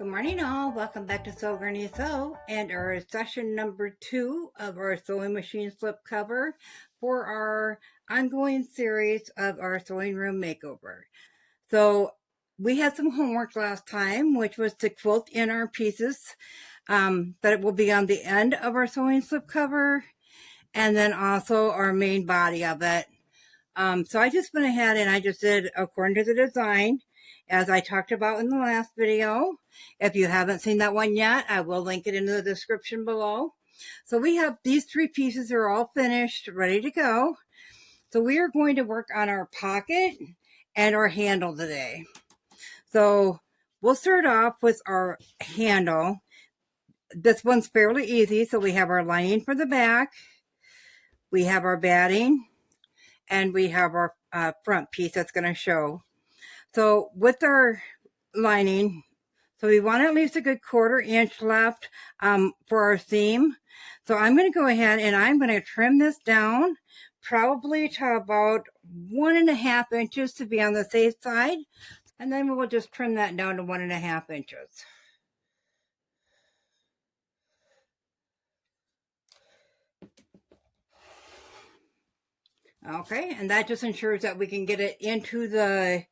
Good morning all, welcome back to SewGrannySew and our session number 2 of our sewing machine slip cover for our ongoing series of our sewing room makeover. So we had some homework last time, which was to quilt in our pieces that it will be on the end of our sewing slip cover and then also our main body of it. So I just went ahead and I just did according to the design as I talked about in the last video. If you haven't seen that one yet, I will link it in the description below. So we have these 3 pieces are all finished, ready to go. So we are going to work on our pocket and our handle today. So we'll start off with our handle. This one's fairly easy. So we have our lining for the back, we have our batting, and we have our front piece that's going to show. So with our lining, so we want at least a good 1/4 inch left for our seam. So I'm going to go ahead and I'm going to trim this down probably to about 1.5 inches to be on the safe side. And then we'll just trim that down to 1.5 inches. Okay, and that just ensures that we can get it into the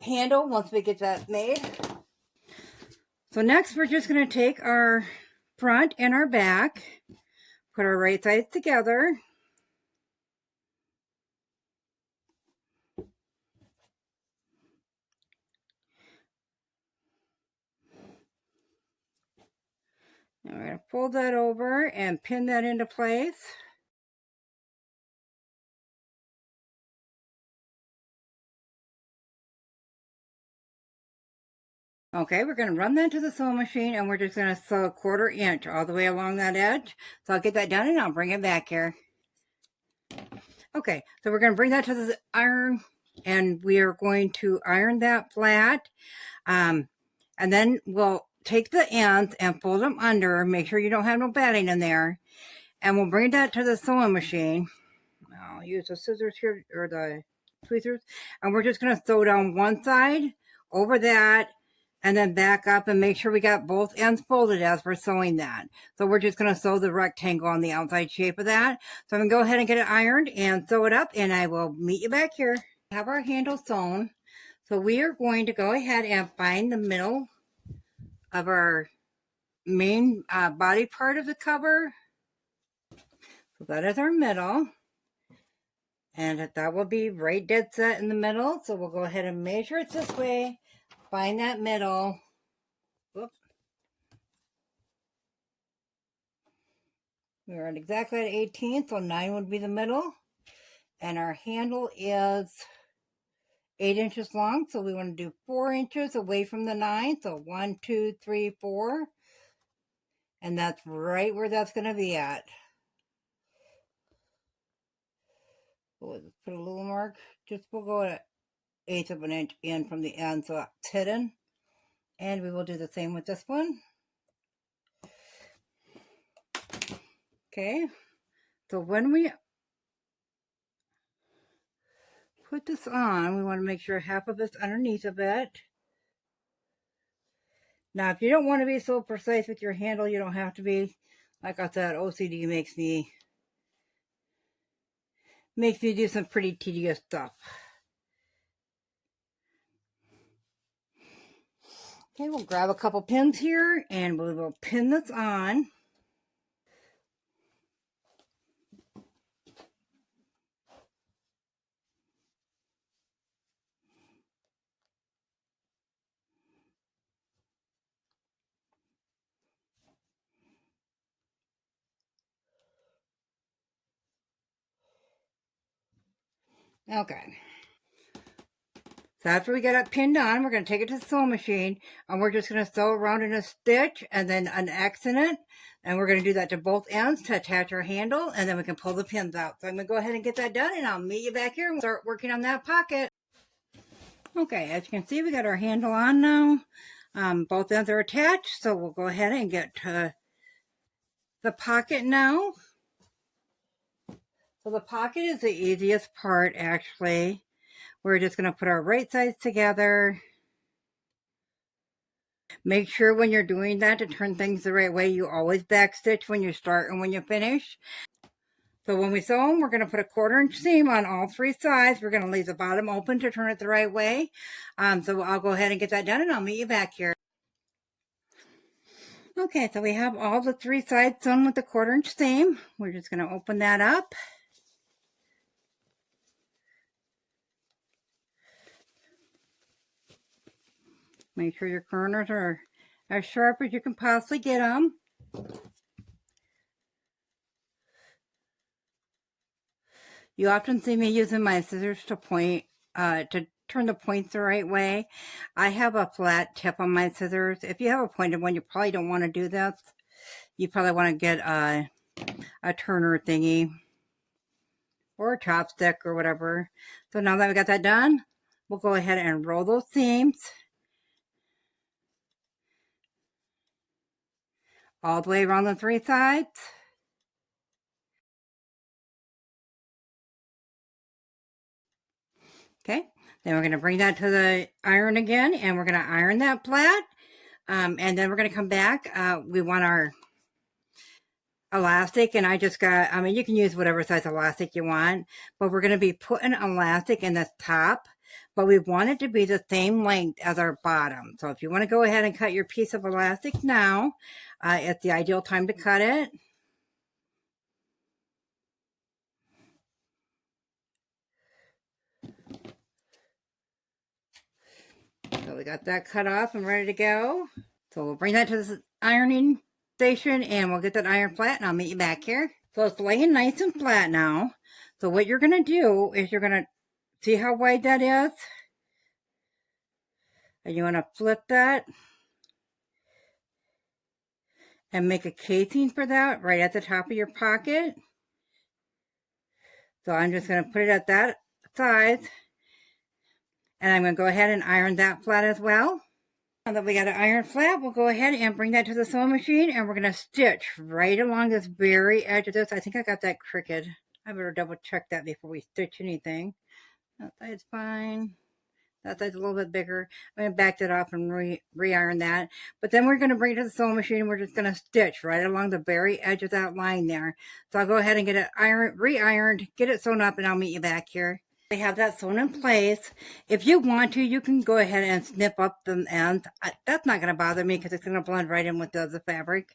handle once we get that made. So next we're just going to take our front and our back, put our right sides together. Now we're going to fold that over and pin that into place. Okay, we're going to run that to the sewing machine and we're just going to sew 1/4 inch all the way along that edge. So I'll get that done and I'll bring it back here. Okay, so we're going to bring that to the iron and we are going to iron that flat. And then we'll take the ends and fold them under. Make sure you don't have no batting in there. And we'll bring that to the sewing machine. I'll use the scissors here, or the tweezers. And we're just going to sew down one side over that and then back up and make sure we got both ends folded as we're sewing that. So we're just going to sew the rectangle on the outside shape of that. So I'm going to go ahead and get it ironed and sew it up and I will meet you back here. We have our handle sewn. So we are going to go ahead and find the middle of our main body part of the cover. So that is our middle. And that will be right dead set in the middle. So we'll go ahead and measure it this way. Find that middle. Whoops. We're at exactly at 18, so 9 would be the middle. And our handle is 8 inches long, so we want to do 4 inches away from the 9. So 1, 2, 3, 4. And that's right where that's going to be at. We'll put a little mark. We'll go at 1/8 of an inch in from the end so it's hidden. And we will do the same with this one. Okay, so when we put this on, we want to make sure half of it's underneath of it. Now, if you don't want to be so precise with your handle, you don't have to be. Like I said, OCD makes me do some pretty tedious stuff. Okay, we'll grab a couple pins here and we will pin this on. Okay. So after we get it pinned on, we're going to take it to the sewing machine and we're just going to sew around in a stitch and then an X in it. And we're going to do that to both ends to attach our handle and then we can pull the pins out. So I'm going to go ahead and get that done and I'll meet you back here and start working on that pocket. Okay, as you can see, we got our handle on now. Both ends are attached, so we'll go ahead and get to the pocket now. So the pocket is the easiest part, actually. We're just going to put our right sides together. Make sure when you're doing that to turn things the right way. You always backstitch when you start and when you finish. So when we sew them, we're going to put a 1/4" seam on all 3 sides. We're going to leave the bottom open to turn it the right way. So I'll go ahead and get that done, and I'll meet you back here. Okay, so we have all the 3 sides sewn with the 1/4" seam. We're just going to open that up. Make sure your corners are as sharp as you can possibly get them. You often see me using my scissors to point, to turn the points the right way. I have a flat tip on my scissors. If you have a pointed one, you probably don't want to do this. You probably want to get a turner thingy or a chopstick or whatever. So now that we got that done, we'll go ahead and roll those seams all the way around the 3 sides. Okay, then we're going to bring that to the iron again, and we're going to iron that flat. And then we're going to come back. We want our elastic, and I just got, I mean, you can use whatever size elastic you want, but we're going to be putting elastic in the top, but we want it to be the same length as our bottom. So if you want to go ahead and cut your piece of elastic now, it's the ideal time to cut it. So we got that cut off and ready to go. So we'll bring that to the ironing station, and we'll get that iron flat, and I'll meet you back here. So it's laying nice and flat now. So what you're going to do is you're going to see how wide that is, and you want to flip that and make a casing for that right at the top of your pocket. So I'm just going to put it at that size, and I'm going to go ahead and iron that flat as well. Now that we got an iron flat, we'll go ahead and bring that to the sewing machine, and we're going to stitch right along this very edge of this. I think I got that crooked. I better double check that before we stitch anything. That side's fine. That side's a little bit bigger. I'm going to back that off and re-iron that. But then we're going to bring it to the sewing machine, and we're just going to stitch right along the very edge of that line there. So I'll go ahead and get it re-ironed, get it sewn up, and I'll meet you back here. We have that sewn in place. If you want to, you can go ahead and snip up the ends. That's not going to bother me because it's going to blend right in with the fabric.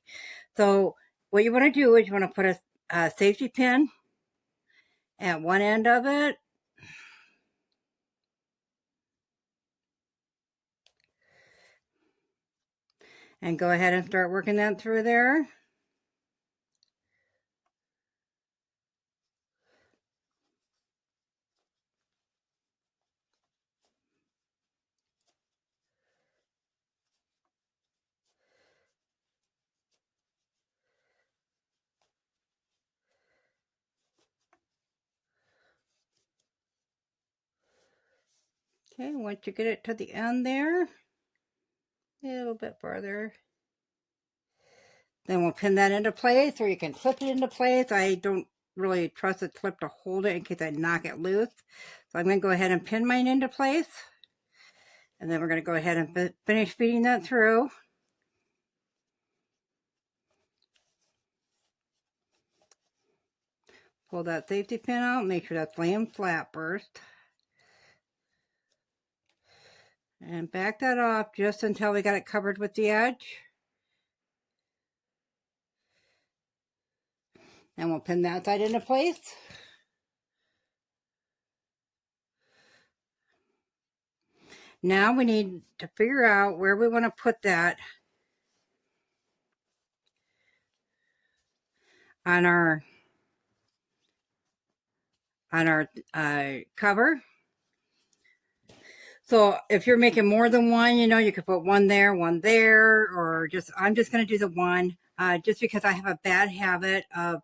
So what you want to do is you want to put a safety pin at one end of it. And go ahead and start working that through there. Okay, once you get it to the end there, a little bit farther, then we'll pin that into place, or you can clip it into place. I don't really trust the clip to hold it in case I knock it loose. So I'm going to go ahead and pin mine into place. And then we're going to go ahead and finish feeding that through. Pull that safety pin out, make sure that's laying flat first. And back that off just until we got it covered with the edge. And we'll pin that side into place. Now we need to figure out where we want to put that on our cover. So if you're making more than one, you know, you could put one there, or I'm just going to do the one, just because I have a bad habit of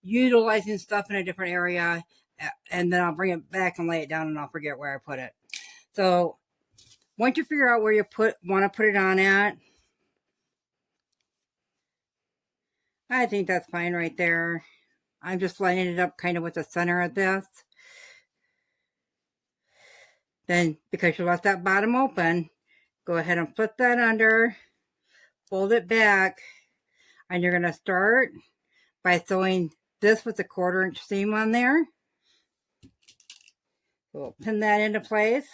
utilizing stuff in a different area, and then I'll bring it back and lay it down, and I'll forget where I put it. So once you figure out where you want to put it on at, I think that's fine right there. I'm just lining it up kind of with the center of this. Then, because you left that bottom open, go ahead and flip that under, fold it back, and you're going to start by sewing this with a 1/4 inch seam on there. We'll pin that into place.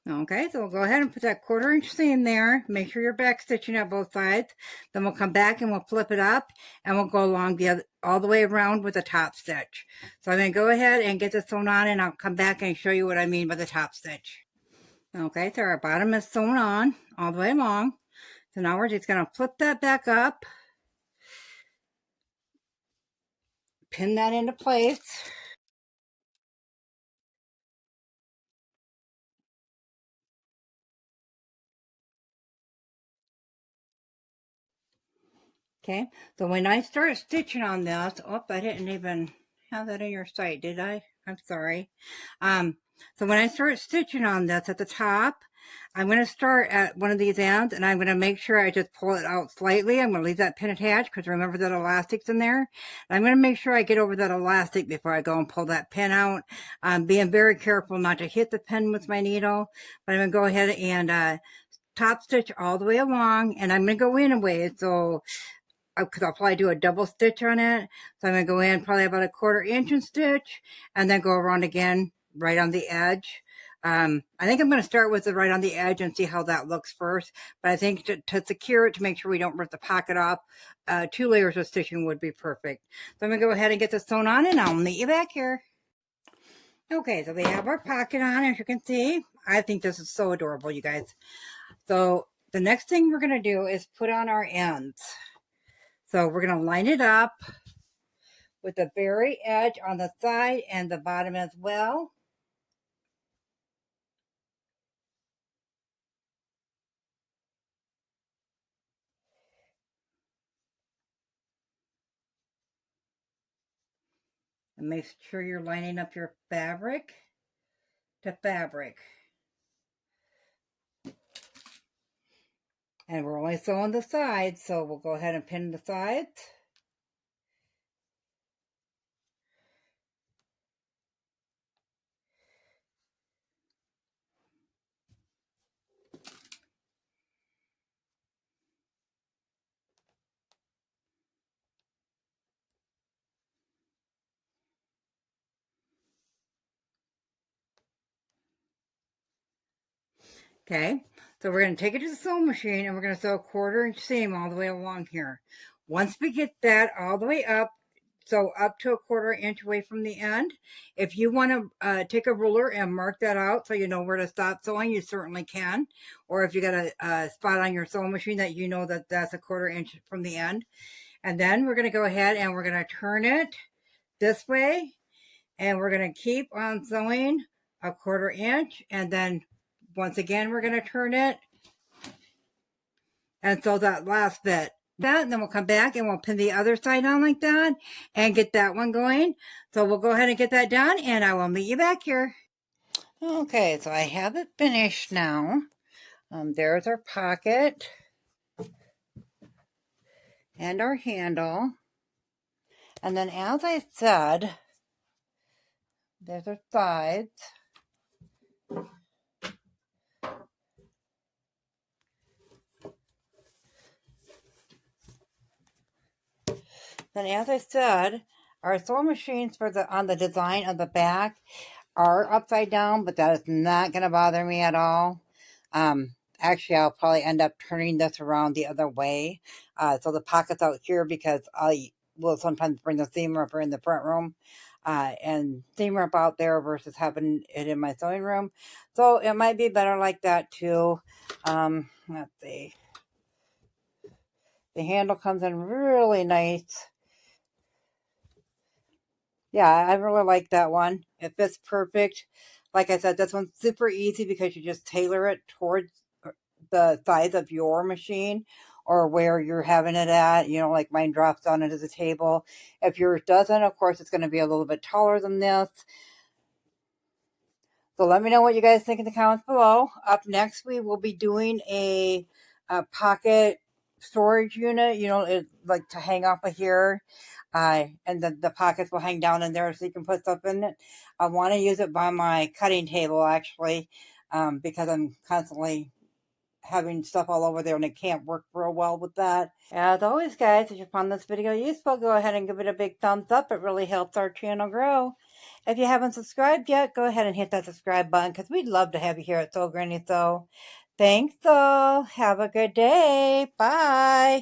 Okay, so we'll go ahead and put that 1/4 inch seam there. Make sure you're back stitching at both sides. Then we'll come back and we'll flip it up, and we'll go along the other, all the way around with the top stitch. So I'm going to go ahead and get this sewn on, and I'll come back and show you what I mean by the top stitch. Okay, so our bottom is sewn on all the way along. So now we're just going to flip that back up, pin that into place. Okay, so when I start stitching on this, oh, I didn't even have that in your sight, did I? I'm sorry. So when I start stitching on this at the top, I'm going to start at one of these ends, and I'm going to make sure I just pull it out slightly. I'm going to leave that pin attached because remember that elastic's in there. And I'm going to make sure I get over that elastic before I go and pull that pin out. I'm being very careful not to hit the pin with my needle, but I'm going to go ahead and top stitch all the way along, and I'm going to go in a way, so because I'll probably do a double stitch on it. So I'm going to go in probably about a 1/4 inch and stitch, and then go around again right on the edge. I think I'm going to start with it right on the edge and see how that looks first. But I think to secure it, to make sure we don't rip the pocket off, 2 layers of stitching would be perfect. So I'm going to go ahead and get this sewn on, and I'll meet you back here. Okay, so we have our pocket on, as you can see. I think this is so adorable, you guys. So the next thing we're going to do is put on our ends. So we're going to line it up with the very edge on the side and the bottom as well. And make sure you're lining up your fabric to fabric. And we're only sewing the sides, so we'll go ahead and pin the sides. Okay, so we're going to take it to the sewing machine, and we're going to sew a 1/4 inch seam all the way along here. Once we get that all the way up, so up to a 1/4 inch away from the end, if you want to take a ruler and mark that out so you know where to stop sewing, you certainly can. Or if you got a spot on your sewing machine that you know that that's a 1/4 inch from the end. And then we're going to go ahead and we're going to turn it this way, and we're going to keep on sewing a 1/4 inch, and then once again we're going to turn it and sew that last bit. That, and then we'll come back and we'll pin the other side on like that and get that one going. So we'll go ahead and get that done, and I will meet you back here. Okay, so I have it finished now. There's our pocket and our handle. And then, as I said, there's our sides. Then, as I said, our sewing machines for on the design of the back are upside down, but that is not going to bother me at all. Actually, I'll probably end up turning this around the other way. So the pocket's out here, because I will sometimes bring the seam ripper in the front room and seam rip out there versus having it in my sewing room. So it might be better like that too. Let's see. The handle comes in really nice. Yeah, I really like that one. It fits perfect. Like I said, this one's super easy because you just tailor it towards the size of your machine or where you're having it at. You know, like mine drops down into the table. If yours doesn't, of course, it's going to be a little bit taller than this. So let me know what you guys think in the comments below. Up next, we will be doing a pocket storage unit, you know, it like to hang off of here. And the pockets will hang down in there so you can put stuff in it. I want to use it by my cutting table actually, because I'm constantly having stuff all over there and it can't work real well with that. As always, guys, if you found this video useful, go ahead and give it a big thumbs up. It really helps our channel grow. If you haven't subscribed yet, go ahead and hit that subscribe button because we'd love to have you here at SewGrannySew. Thanks all. Have a good day. Bye.